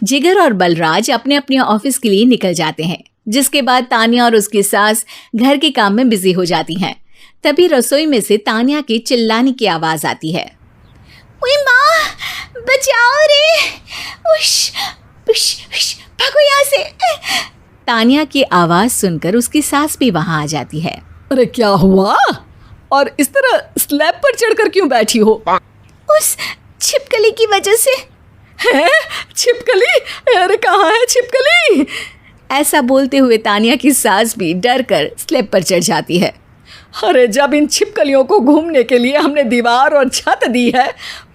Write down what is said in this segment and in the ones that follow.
जिगर और बलराज अपने अपने ऑफिस के लिए निकल जाते हैं, जिसके बाद तान्या और उसकी सास घर के काम में बिजी हो जाती हैं। तभी रसोई में से तान्या के चिल्लाने की आवाज आती है। ओए माँ, बचाओ रे! उश, उश, उश, भागो यहाँ से! तान्या की आवाज सुनकर उसकी सास भी वहां आ जाती है। अरे क्या हुआ? और इस तरह स्लैब पर चढ़कर क्यों बैठी हो? उस छिपकली की वजह से। है? छिपकली? अरे कहाँ है छिपकली? ऐसा बोलते हुए तान्या की सास भी डर कर स्लैब पर चढ़ जाती है। अरे जब इन छिपकलियों को घूमने के लिए हमने दीवार और छत दी है,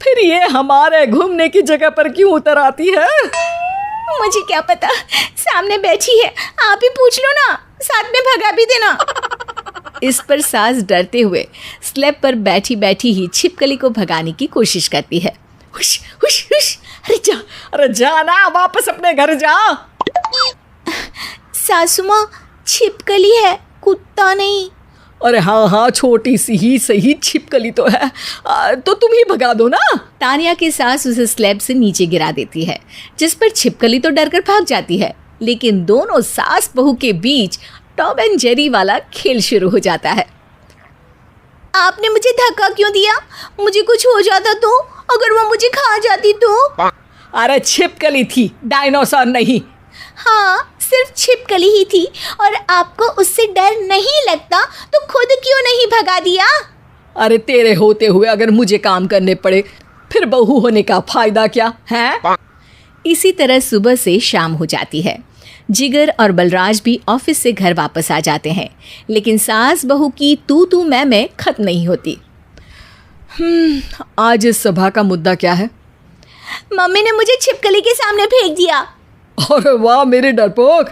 फिर ये हमारे घूमने की जगह पर क्यों उतर आती है? मुझे क्या पता, सामने बैठी है, आप ही पूछ लो ना, साथ में भगा भी देना। इस पर सास डरते हुए स्लैब पर बैठी बैठी ही छिपकली को भगाने की कोशिश करती है। हुश, हुश, हुश, अरे जा ना, वापस अपने घर जा। सासू माँ, छिपकली है, कुत्ता नहीं। अरे हाँ, छोटी सी ही सही छिपकली तो है, तो तुम ही भगा दो ना। तान्या की सास उसे स्लैब से नीचे गिरा देती है, जिस पर छिपकली तो डरकर भाग जाती है, लेकिन दोनों सास बहू के बीच टॉम एंड जेरी वाला खेल शुरू हो जाता है। आपने मुझे धक्का क्यों दिया? मुझे कुछ हो जाता तो? अगर वो मुझे खा जाती तो? अरे छिपकली थी, डायनासोर नहीं। हाँ, सिर्फ छिपकली ही थी, और आपको उससे डर नहीं लगता तो खुद क्यों नहीं भगा दिया? अरे तेरे होते हुए अगर मुझे काम करने पड़े, फिर बहू होने का फायदा क्या है? इसी तरह सुबह से शाम हो जाती है। जिगर और बलराज भी ऑफिस से घर वापस आ जाते हैं, लेकिन सास बहू की तू मैं खत्म नहीं होती। आज इस सभा का मुद्दा क्या है? मम्मी ने मुझे छिपकली के सामने फेंक दिया। अरे वाह मेरे डरपोक,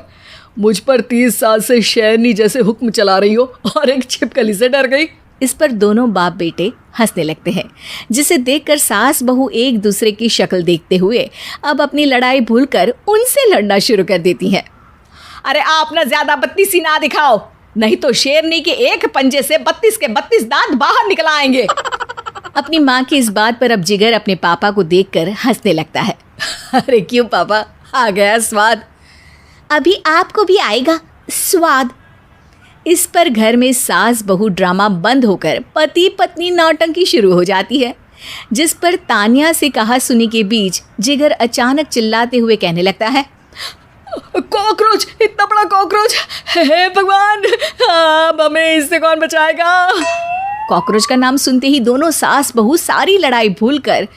मुझ पर 30 साल से शेरनी जैसे हुक्म चला रही हो और एक छिपकली से डर गई। इस पर दोनों बाप बेटे हंसने लगते हैं, जिसे देखकर सास बहू एक दूसरे की शक्ल देखते हुए अब अपनी लड़ाई भूलकर उनसे लड़ना शुरू कर देती हैं। अरे आप ना ज्यादा बत्तीसी ना दिखाओ, नहीं तो शेरनी के एक पंजे से 32 के 32 दांत बाहर निकल आएंगे। अपनी माँ की इस बात पर अब जिगर अपने पापा को देखकर हंसने लगता है। अरे क्यों पापा, आ गया स्वाद। अभी आपको भी आएगा स्वाद। इस पर घर में सास बहू ड्रामा बंद होकर पति पत्नी नौटंकी शुरू हो जाती है, जिस पर तान्या से कहा सुनी के बीच जिगर अचानक चिल्लाते हुए कहने लगता है। कॉकरोच, इतना बड़ा कॉकरोच! हे भगवान, अब हमें इससे कौन बचाएगा? कॉकरोच का नाम सुनते ही दोनों सास बहू सारी लड़ाई भूलकर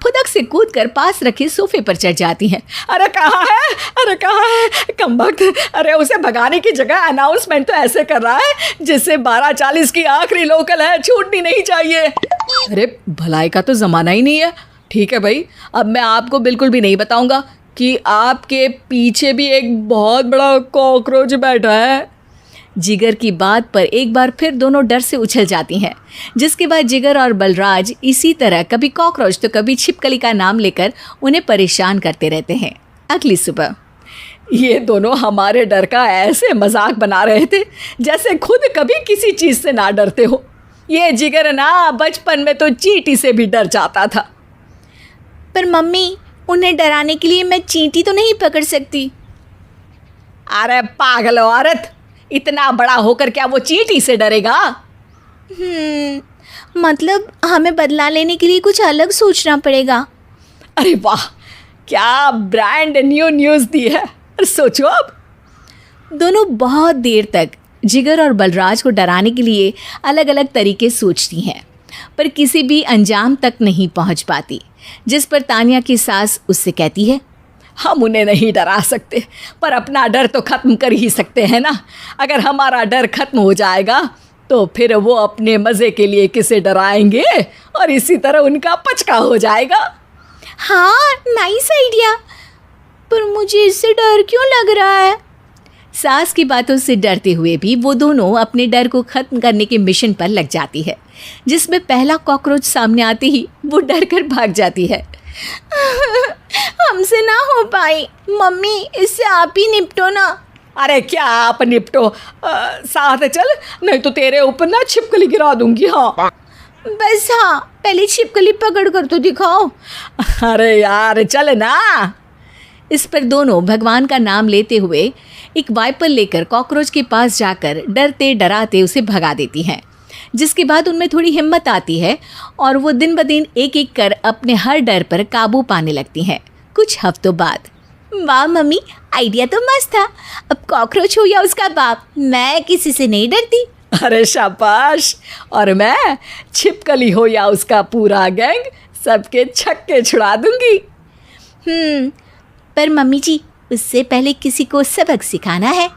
फुदक से कूदकर पास रखे सोफे पर चढ़ जाती हैं। अरे कहाँ है, अरे कहाँ है कमबख्त! अरे उसे भगाने की जगह अनाउंसमेंट तो ऐसे कर रहा है जिससे 12:40 की आखिरी लोकल है, छूटनी नहीं चाहिए। अरे भलाई का तो ज़माना ही नहीं है। ठीक है भाई, अब मैं आपको बिल्कुल भी नहीं बताऊंगा कि आपके पीछे भी एक बहुत बड़ा कॉकरोच बैठा है। जिगर की बात पर एक बार फिर दोनों डर से उछल जाती हैं, जिसके बाद जिगर और बलराज इसी तरह कभी कॉकरोच तो कभी छिपकली का नाम लेकर उन्हें परेशान करते रहते हैं। अगली सुबह ये दोनों हमारे डर का ऐसे मजाक बना रहे थे जैसे खुद कभी किसी चीज़ से ना डरते हो। ये जिगर ना बचपन में तो चींटी से भी डर जाता था। पर मम्मी, उन्हें डराने के लिए मैं चींटी तो नहीं पकड़ सकती। अरे पागल औरत, इतना बड़ा होकर क्या वो चींटी से डरेगा? मतलब हमें बदला लेने के लिए कुछ अलग सोचना पड़ेगा। अरे वाह, क्या ब्रांड न्यू न्यूज़ दी है। सोचो अब। दोनों बहुत देर तक जिगर और बलराज को डराने के लिए अलग अलग तरीके सोचती हैं, पर किसी भी अंजाम तक नहीं पहुंच पाती, जिस पर तान्या की सास उससे कहती है। हम उन्हें नहीं डरा सकते, पर अपना डर तो ख़त्म कर ही सकते हैं ना। अगर हमारा डर ख़त्म हो जाएगा तो फिर वो अपने मज़े के लिए किसे डराएंगे और इसी तरह उनका पचका हो जाएगा। हाँ, नाइस आइडिया, पर मुझे इससे डर क्यों लग रहा है? सास की बातों से डरते हुए भी वो दोनों अपने डर को ख़त्म करने के मिशन पर लग जाती है, जिसमें पहला कॉकरोच सामने आते ही वो डर कर भाग जाती है। हमसे ना हो पाई मम्मी, इससे आप ही निपटो ना। अरे क्या आप निपटो, साथ चल, नहीं तो तेरे ऊपर ना छिपकली गिरा दूंगी। हाँ बस, हाँ पहले छिपकली पकड़ कर तो दिखाओ। अरे यार चल ना। इस पर दोनों भगवान का नाम लेते हुए एक वाइपर लेकर कॉकरोच के पास जाकर डरते डराते उसे भगा देती हैं, जिसके बाद उनमें थोड़ी हिम्मत आती है और वो दिन ब दिन एक एक कर अपने हर डर पर काबू पाने लगती हैं। कुछ हफ्तों बाद, वाह मम्मी, आइडिया तो मस्त था। अब कॉकरोच हो या उसका बाप, मैं किसी से नहीं डरती। अरे शाबाश। और मैं छिपकली हो या उसका पूरा गैंग, सबके छक्के छुड़ा दूंगी। पर मम्मी जी, उससे पहले किसी को सबक सिखाना है।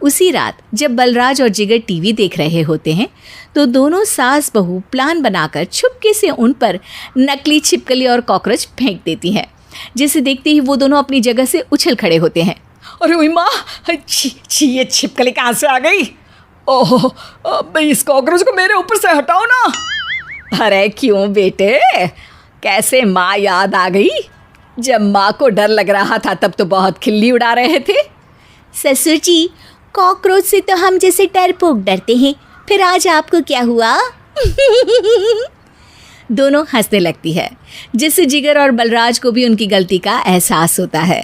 उसी रात जब बलराज और जिगर टीवी देख रहे होते हैं तो दोनों सास बहू प्लान बनाकर छुपके से उन पर नकली छिपकली और कॉकरोच फेंक देती हैं, जिसे देखते ही वो दोनों अपनी जगह से उछल खड़े होते हैं। अरे ओए माँ, छी, ये छिपकली कहाँ से आ गई? ओह, इस कॉकरोच को मेरे ऊपर से हटाओ ना। अरे क्यों बेटे, कैसे माँ याद आ गई? जब माँ को डर लग रहा था तब तो बहुत खिल्ली उड़ा रहे थे। ससुर जी, कॉकरोच से तो हम जैसे डरपोक डरते हैं, फिर आज आपको क्या हुआ? दोनों हंसने लगती है, जिससे जिगर और बलराज को भी उनकी गलती का एहसास होता है।